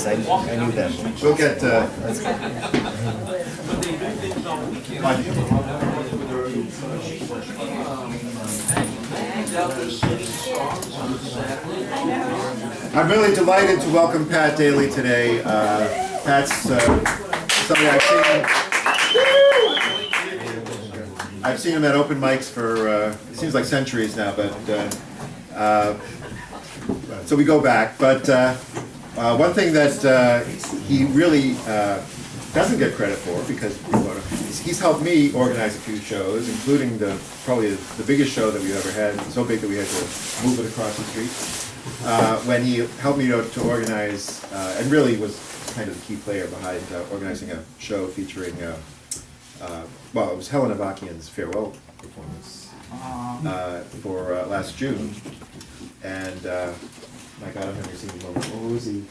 I knew them. We'll get. I'm really delighted to welcome Pat Daley today. Pat's somebody I've seen him at open mics for it seems like centuries now, but so we go back. But one thing that he really doesn't get credit for, because he's helped me organize a few shows, including probably the biggest show that we've ever had, so big that we had to move it across the street. When he helped me to organize, and really was kind of the key player behind organizing a show featuring, well, it was Helen Avakian's farewell performance for last June. And my God, I've never seen him. Who was he?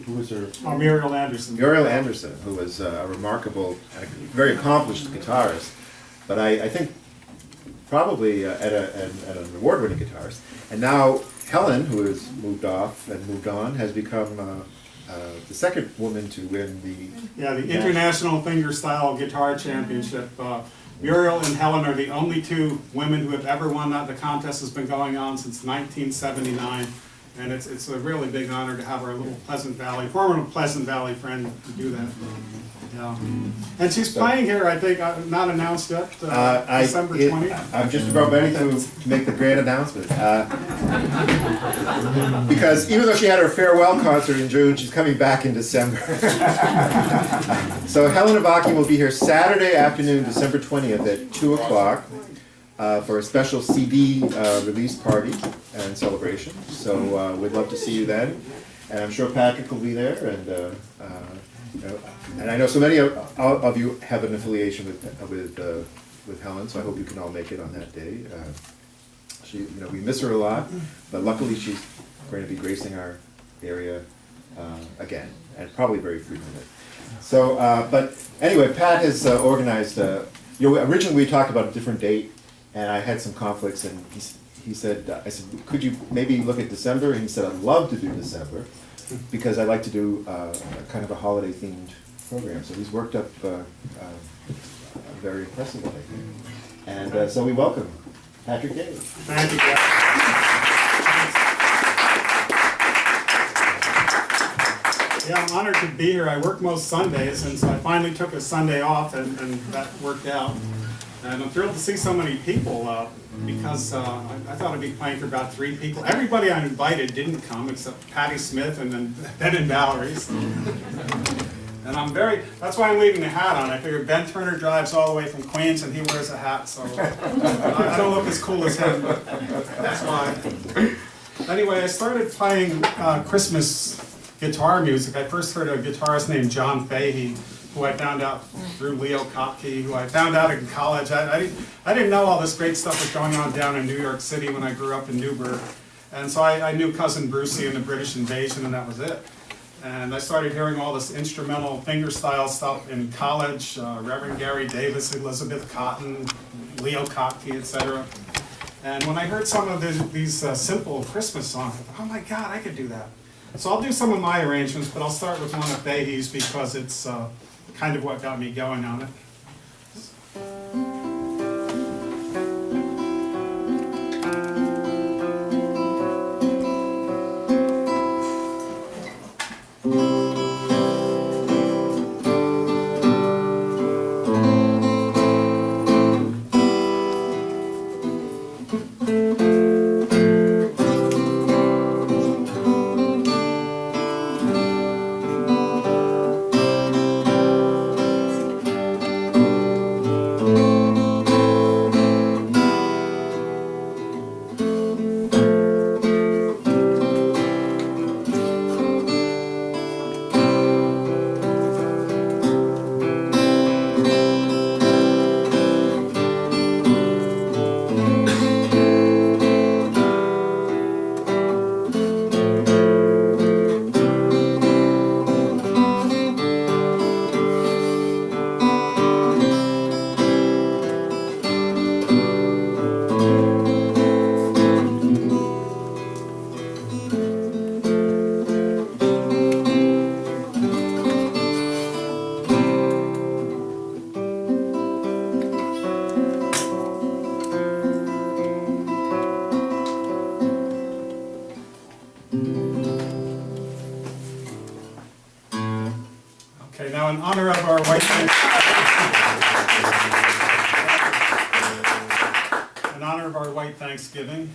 Who was her? Oh, Muriel Anderson. Muriel Anderson, who was a remarkable, very accomplished guitarist, but I think probably an award-winning guitarist. And now Helen, who has moved off and moved on, has become the second woman to win the International Fingerstyle Guitar Championship. Muriel and Helen are the only two women who have ever won that. The contest has been going on since 1979. And it's a really big honor to have our little former Pleasant Valley friend to do that. Yeah. And she's playing here, I think, not announced yet, December 20th. I'm just about ready to make the grand announcement. Because even though she had her farewell concert in June, she's coming back in December. So Helen Avakian will be here Saturday afternoon, December 20th at 2 o'clock. For a special CD release party and celebration. So we'd love to see you then. And I'm sure Patrick will be there. And and I know so many of you have an affiliation with Helen, so I hope you can all make it on that day. We miss her a lot, but luckily she's going to be gracing our area again, and probably very frequently. So, but anyway, Pat has organized. Originally we talked about a different date. And I had some conflicts, and he said, I said, could you maybe look at December? And he said, I'd love to do December, because I'd like to do kind of a holiday-themed program. So he's worked up very impressively. And so we welcome Patrick Daley. Thank you, Jeff. Yeah, I'm honored to be here. I work most Sundays, and so I finally took a Sunday off, and that worked out. And I'm thrilled to see so many people because I thought I'd be playing for about 3 people. Everybody I invited didn't come except Patti Smith and then Ben and Valerie. And that's why I'm leaving the hat on. I figured Ben Turner drives all the way from Queens and he wears a hat, so I don't look as cool as him, but that's why. Anyway, I started playing Christmas guitar music. I first heard a guitarist named John Fahey, who I found out through Leo Kopke, who I found out in college. I didn't know all this great stuff was going on down in New York City when I grew up in Newburgh. And so I knew Cousin Brucey and the British Invasion, and that was it. And I started hearing all this instrumental fingerstyle stuff in college, Reverend Gary Davis, Elizabeth Cotton, Leo Kopke, etc. And when I heard some of these simple Christmas songs, I thought, oh my God, I could do that. So I'll do some of my arrangements, but I'll start with one of Fahey's because it's kind of what got me going on it. Okay, now in honor of our white in honor of our white Thanksgiving.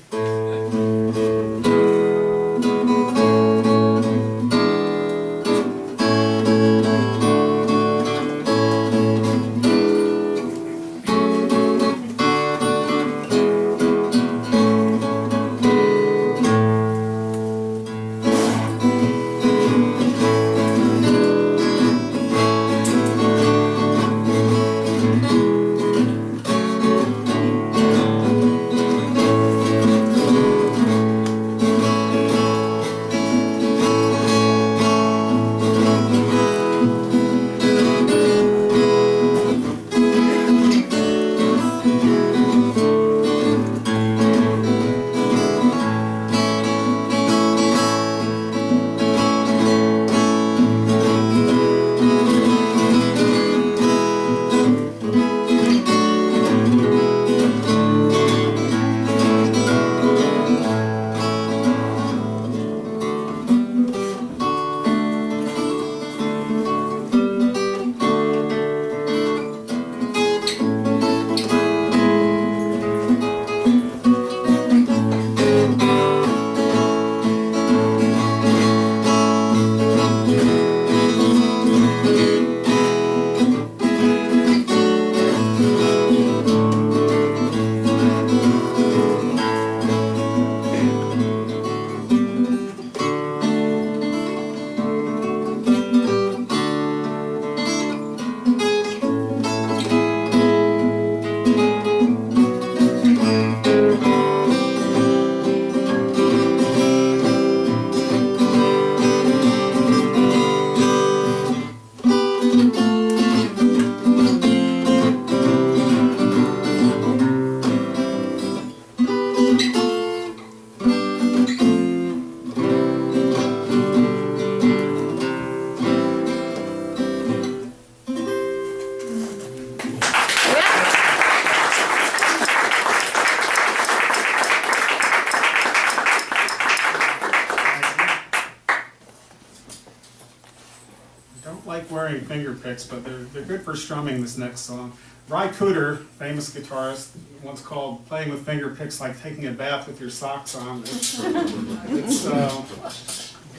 Wearing finger picks, but they're good for strumming this next song. Ry Cooder, famous guitarist, once called playing with finger picks like taking a bath with your socks on. It's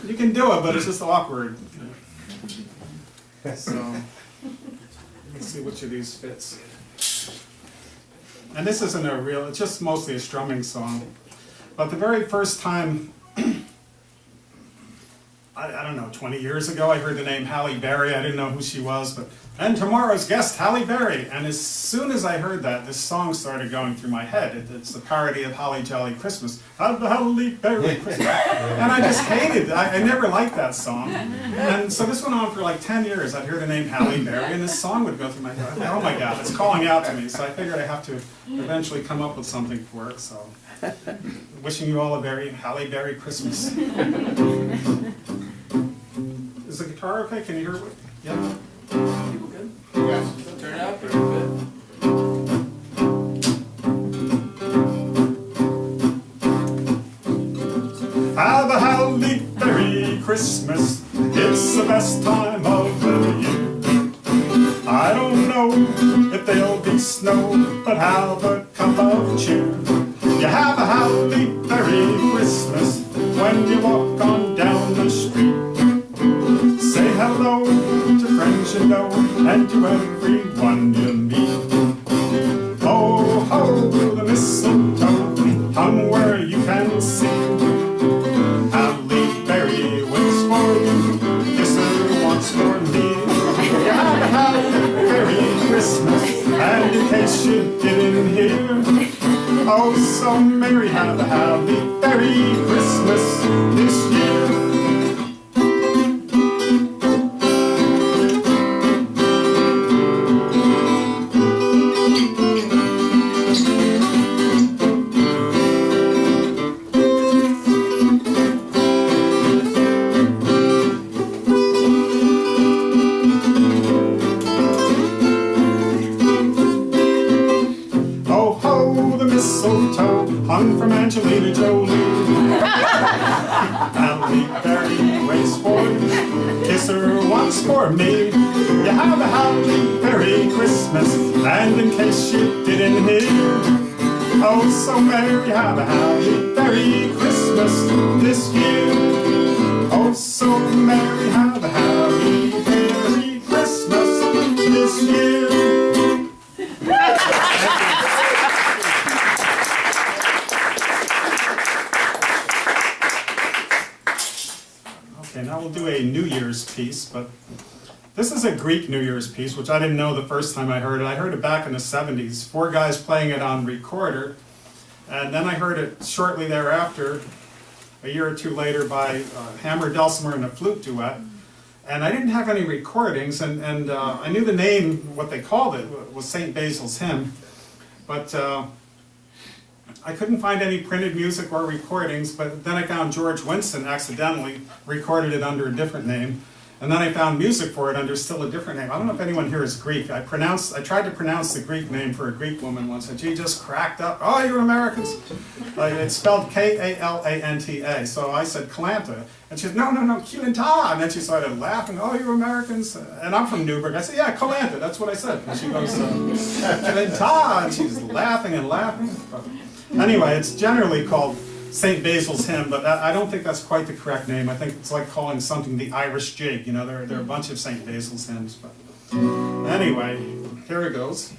you can do it, but it's just awkward. So let's see which of these fits. And this isn't a real; it's just mostly a strumming song. But the very first time, I don't know, 20 years ago, I heard the name Halle Berry. I didn't know who she was, but and tomorrow's guest, Halle Berry. And as soon as I heard that, this song started going through my head. It's the parody of Holly Jolly Christmas. Halle Berry Christmas. And I just hated it. I never liked that song. And so this went on for like 10 years. I'd hear the name Halle Berry, and this song would go through my head. Oh my God, it's calling out to me. So I figured I have to eventually come up with something for it. So wishing you all a very Halle Berry Christmas. Is the guitar okay? Can you hear it? Yeah. People good? Yeah. Turn out pretty good. Have a Halle Berry Christmas. It's the best time of the year. I don't know if there'll be snow, but have a cup of cheer. You have a Halle Berry Christmas when you walk on down the street. Say hello to friends you know and to everyone you meet. Ho, ho, the mistletoe hung where you can see. Halle Berry waits for you, kiss her once for me. You have a Halle Berry Christmas, and in case you didn't hear, oh, so merry, have a Halle Berry Christmas this year. Hung from Angelina Jolie. Halle Berry waits for you, kiss her once one's for me. You have a happy, Merry Christmas, and in case you didn't hear, oh, so merry, have a happy, Merry Christmas this year. Oh, so merry, have a happy, Merry Christmas this year. Okay, now we'll do a New Year's piece, but this is a Greek New Year's piece, which I didn't know the first time I heard it. I heard it back in the 70s, 4 guys playing it on recorder, and then I heard it shortly thereafter, a year or 2 later, by Hammer, Dulcimer, and a flute duet. And I didn't have any recordings, and I knew the name, what they called it, was St. Basil's Hymn, but I couldn't find any printed music or recordings, but then I found George Winston accidentally recorded it under a different name. And then I found music for it under still a different name. I don't know if anyone here is Greek. I tried to pronounce the Greek name for a Greek woman once, and she just cracked up. Oh, you're Americans. It's spelled Kalanta. So I said Kalanta. And she said, no, Kalanta. And then she started laughing. Oh, you're Americans. And I'm from Newburgh. I said, yeah, Kalanta. That's what I said. And she goes, Kalanta. And she's laughing and laughing. But anyway, it's generally called St. Basil's Hymn, but I don't think that's quite the correct name. I think it's like calling something the Irish jig. You know, there are a bunch of St. Basil's hymns. But anyway, here it goes.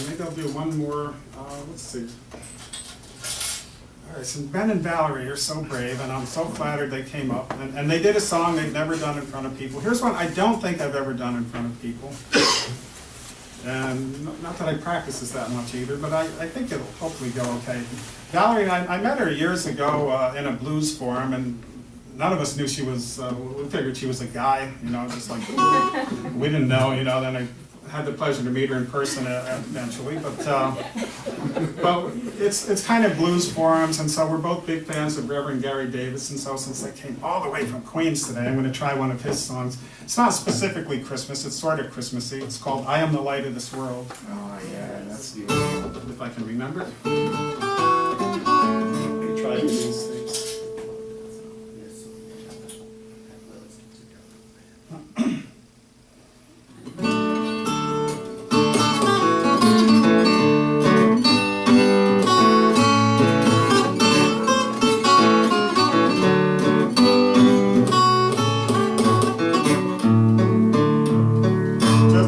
Maybe I'll do one more, let's see. All right, so Ben and Valerie are so brave, and I'm so flattered they came up. And they did a song they've never done in front of people. Here's one I don't think I've ever done in front of people. And not that I practice this that much either, but I think it'll hopefully go okay. Valerie, I met her years ago in a blues forum, and none of us knew she was, we figured she was a guy, you know, just like, we didn't know, you know, then had the pleasure to meet her in person eventually, but it's kind of blues forums, and so we're both big fans of Reverend Gary Davis, and so since they came all the way from Queens today, I'm going to try one of his songs. It's not specifically Christmas, it's sort of Christmassy. It's called I Am the Light of This World. Oh yeah, that's beautiful. If I can remember it. Let me try these things.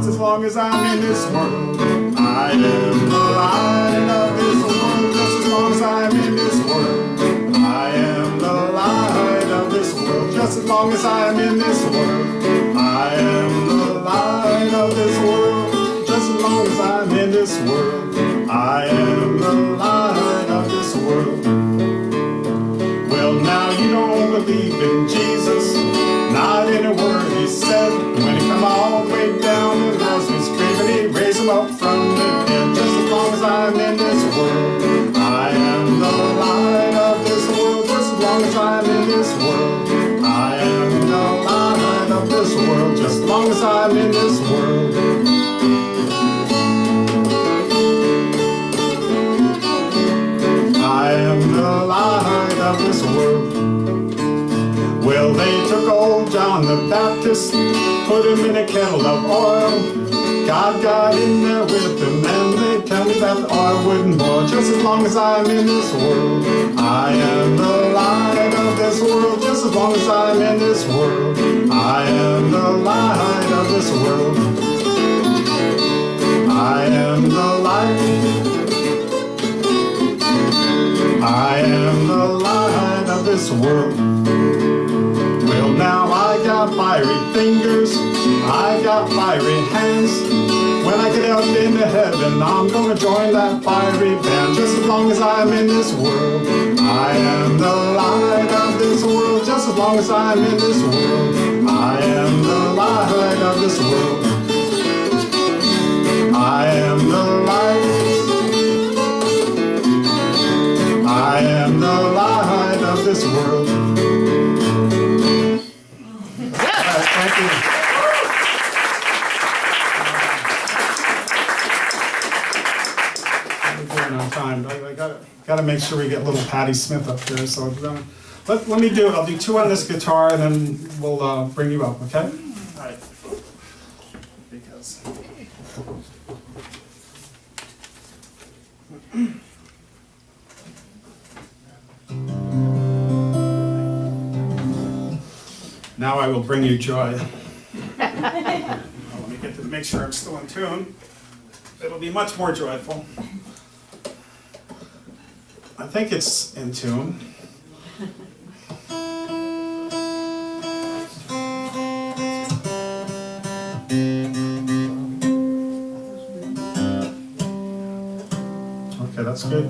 As long as I'm in this world, I am the light of this world. Just as long as I'm in this world, I am the light of this world. Just as long as I'm in this world, I am the light of this world. Just as long as I'm in this world, I am the light of this world. Well, now you don't believe in Jesus, not in a word he said. When he come all the way down and Lazarus grave, and he raised him up from the dead. Just as long as I'm in this world, I am the light of this world. Just as long as I'm in this world, I am the light of this world. Just as long as I'm in this world. I am the light of this world. Well, they took old John the Baptist, put him in a kettle of oil. God got in there with him, and they tell me that the oil wouldn't boil. Just as long as I'm in this world, I am the light of this world. Just as long as I'm in this world, I am the light of this world. I am the light. I am the light of this world. Well, now I got fiery fingers, I got fiery hands. When I get up into heaven, I'm gonna join that fiery band. Just as long as I'm in this world, I am the light of this world. Just as long as I'm in this world, I am the light of this world. I am the light. I am the light of this world. Thank you. We're doing on time. I gotta make sure we get little Patti Smith up here. So let me do it. I'll do two on this guitar, and then we'll bring you up. Okay? All right. Because. Now I will bring you joy. Let me get to make sure I'm still in tune. It'll be much more joyful. I think it's in tune. Okay, that's good.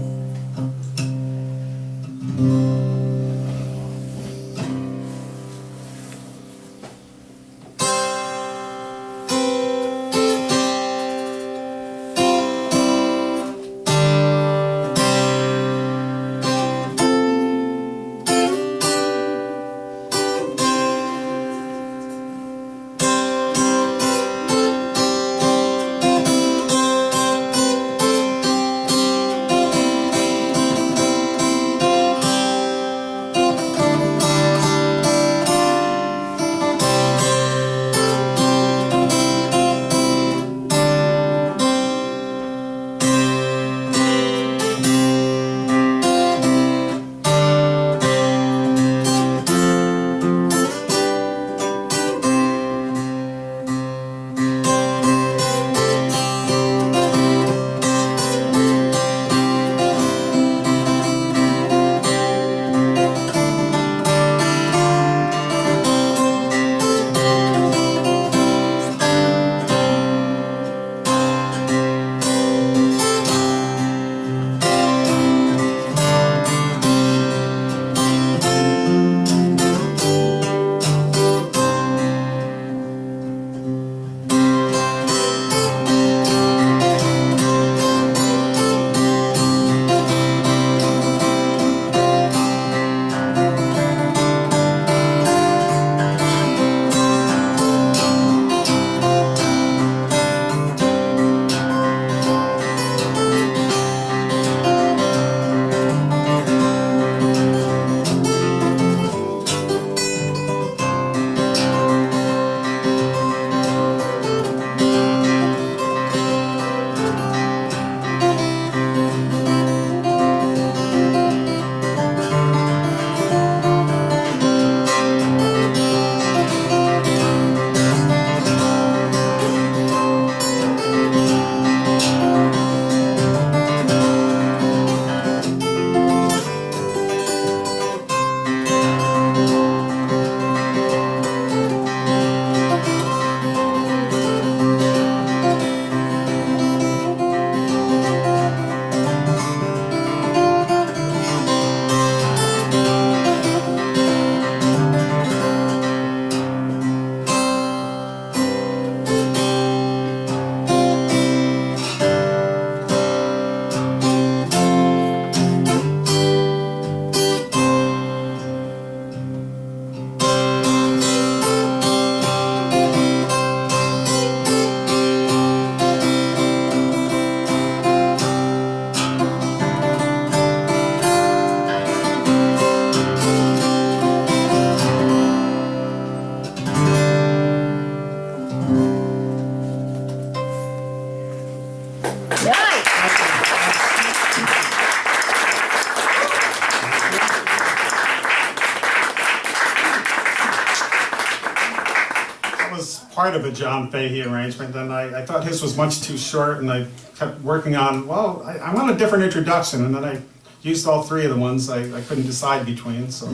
part of a John Fahey arrangement, and I thought his was much too short, and I kept working on, well, I want a different introduction, and then I used all three of the ones I couldn't decide between. So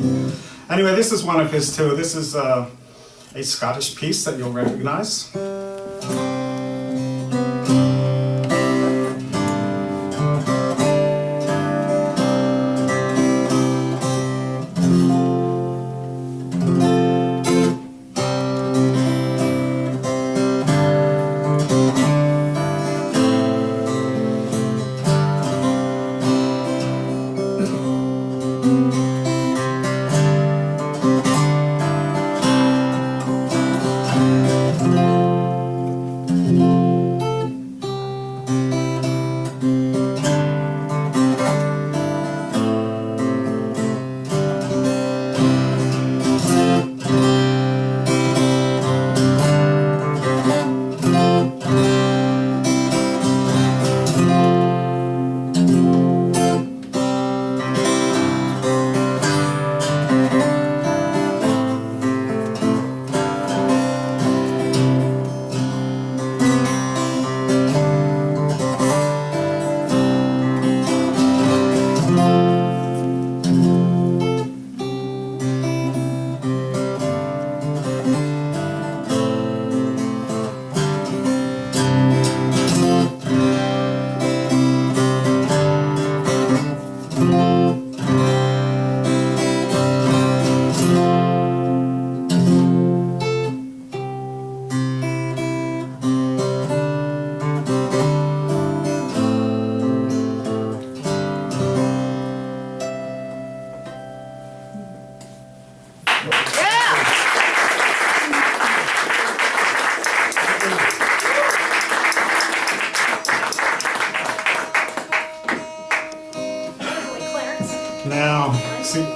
anyway, this is one of his too. This is a Scottish piece that you'll recognize.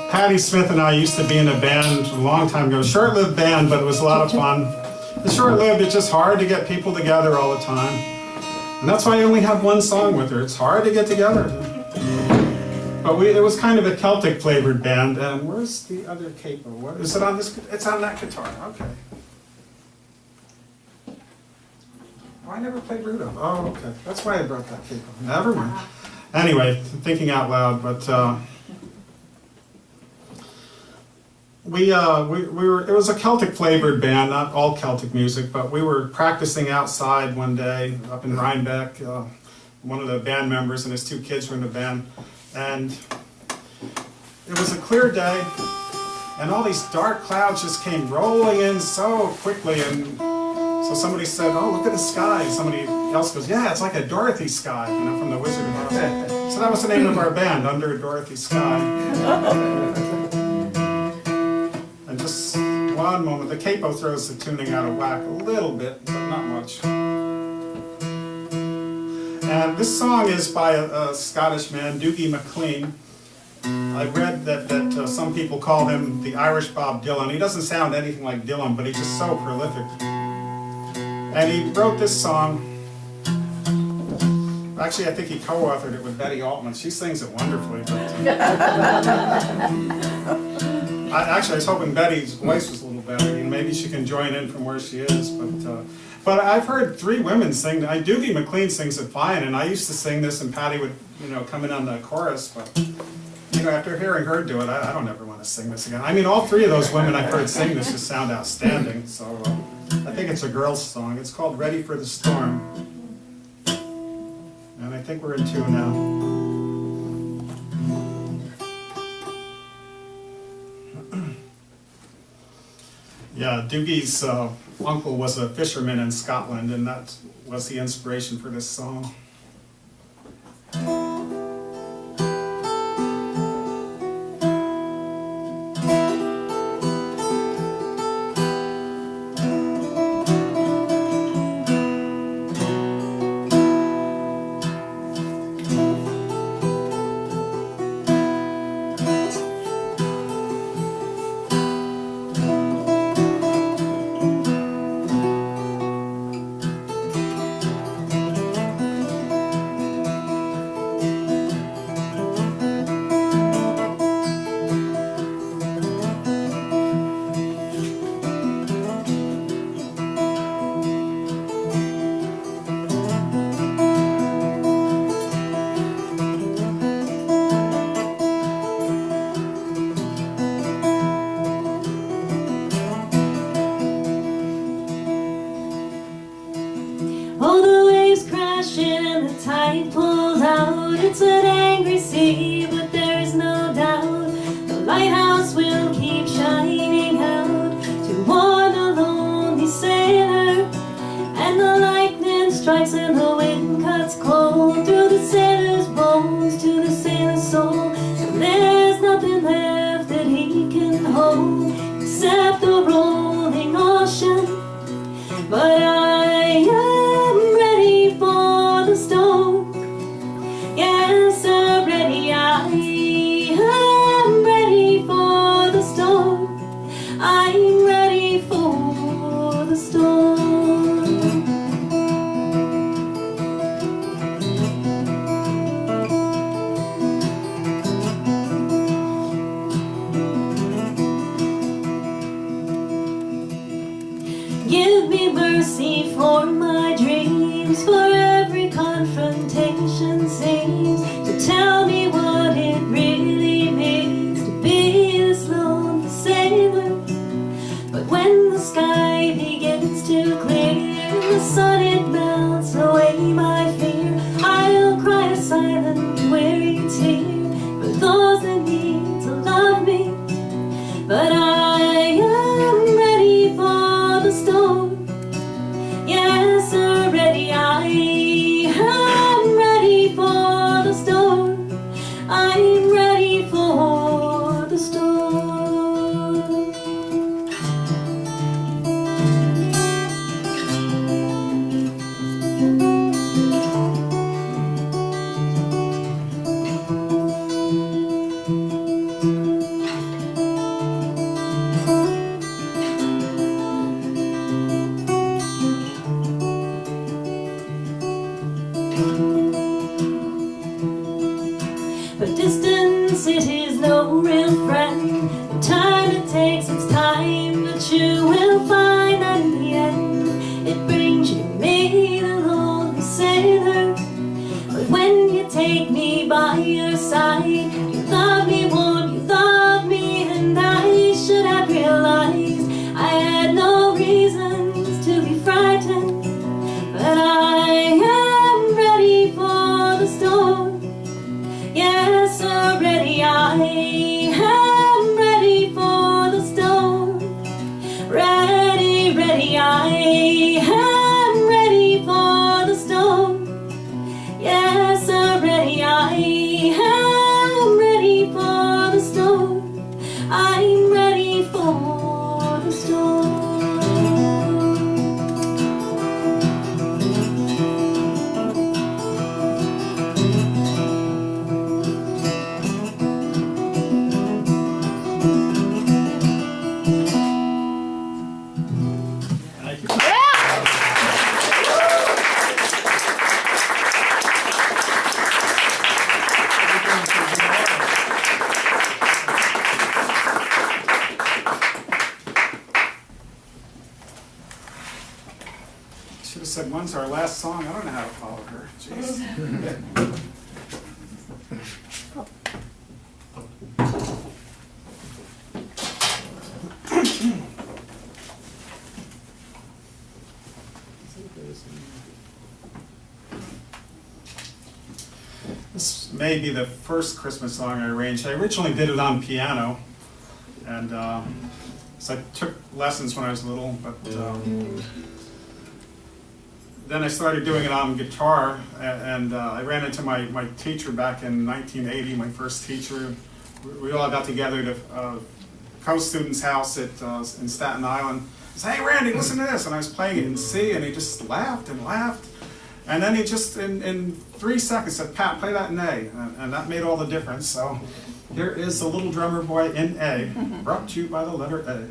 Patty Smith and I used to be in a band a long time ago, short-lived band, but it was a lot of fun. It's short-lived, it's just hard to get people together all the time. And that's why I only have one song with her. It's hard to get together. But it was kind of a Celtic flavored band. And where's the other capo? What is it on this? It's on that guitar. Okay. Oh, I never played Rudolph. Oh, okay. That's why I brought that capo. Never mind. Anyway, thinking out loud, but we were, it was a Celtic flavored band, not all Celtic music, but we were practicing outside one day up in Rhinebeck. One of the band members and his two kids were in the band, and it was a clear day, and all these dark clouds just came rolling in so quickly, and so somebody said, "Oh, look at the sky." And somebody else goes, "Yeah, it's like a Dorothy sky," you know, from the Wizard of Oz. So that was the name of our band, Under a Dorothy Sky. And just one moment, the capo throws the tuning out of whack a little bit, but not much. And this song is by a Scottish man, Dougie MacLean. I read that some people call him the Irish Bob Dylan. He doesn't sound anything like Dylan, but he's just so prolific. And he wrote this song. Actually, I think he co-authored it with Betty Altman. She sings it wonderfully. I was hoping Betty's voice was a little better. And maybe she can join in from where she is. But I've heard three women sing. Dougie MacLean sings it fine, and I used to sing this, and Patty would, come in on the chorus. But after hearing her do it, I don't ever want to sing this again. I mean, all three of those women I've heard sing this just sound outstanding. So I think it's a girl's song. It's called "Ready for the Storm," and I think we're in tune now. Yeah, Dougie's uncle was a fisherman in Scotland, and that was the inspiration for this song. strikes and the wind cuts cold through the sailor's bones to the sailor's soul. So there's nothing left that he can hold except the rolling ocean. But I am ready for the storm. Yes, I'm ready. I am ready for the storm. I'm ready for the storm. Give me mercy for my dreams, for every confrontation seems to tell me what it really means to be this lonely sailor. But when the sky begins to clear, the sun it melts away my fear. I'll cry a silent, weary tear for those that need to love me. But I am ready for the storm. Yes, sir, ready. I am ready for the storm. I'm ready for the storm. But distance, it is no real friend. The time it takes, it's time, but you will find that in the end it brings you me, the lonely sailor. But when you take me by your side, you love me, won't you love me? And I should have realized I had no reasons to be frightened. But I am ready for the storm. Yes, sir, ready. I am ready for the storm. Ready, ready. I am ready for the storm. Yes, sir, ready. I am ready for the storm. I'm ready for the storm. Thank you. Should have said, when's our last song? I don't know how to follow her. Jeez. This may be the first Christmas song I arranged. I originally did it on piano, and so I took lessons when I was little, but then I started doing it on guitar, and I ran into my teacher back in 1980, my first teacher. We all got together at a co-student's house in Staten Island. He said, "Hey Randy, listen to this," and I was playing it in C, and he just laughed and laughed. And then he just, in 3 seconds, said, "Pat, play that in A." And that made all the difference. So here is the Little Drummer Boy in A, brought to you by the letter A.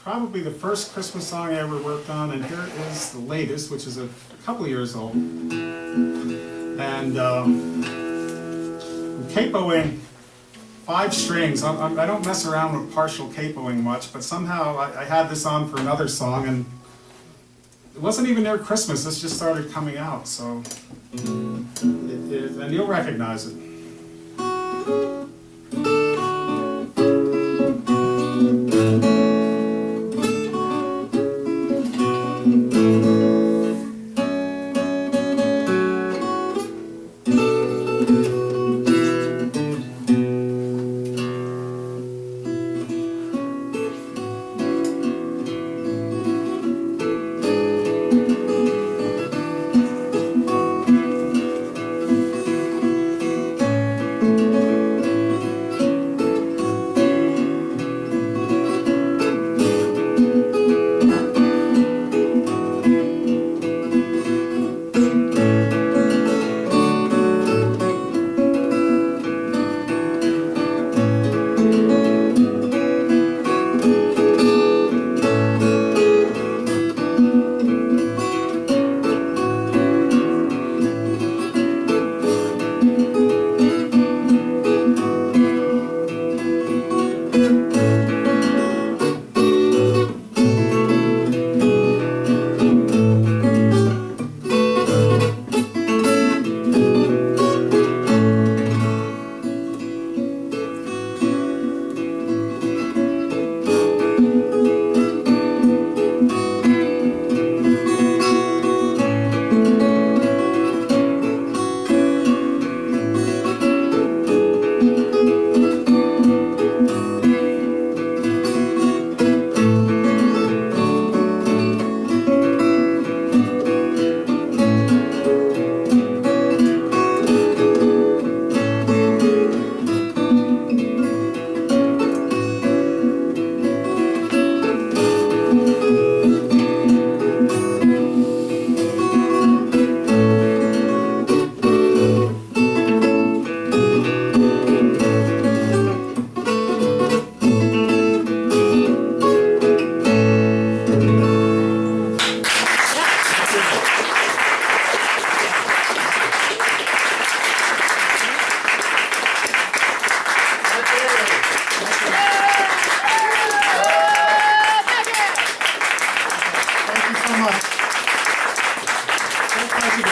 probably the first Christmas song I ever worked on, and here is the latest, which is a couple of years old. And capoing 5 strings. I don't mess around with partial capoing much, but somehow I had this on for another song, and it wasn't even near Christmas. This just started coming out, so and you'll recognize it.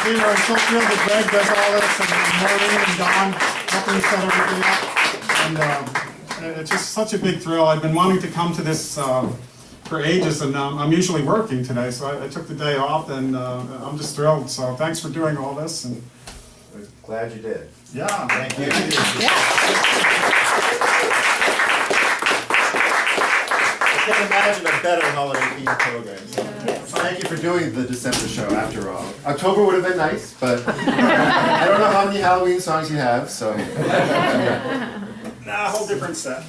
I'm so thrilled that Greg does all this, and Maureen and Don helping set everything up. And it's just such a big thrill. I've been wanting to come to this for ages, and I'm usually working today, so I took the day off, and I'm just thrilled. So thanks for doing all this. And We're glad you did. yeah, Thank you. I can't imagine a better holiday themed program. So thank you for doing the December show after all. October would have been nice, but I don't know how many Halloween songs you have, so. Nah, a whole different set.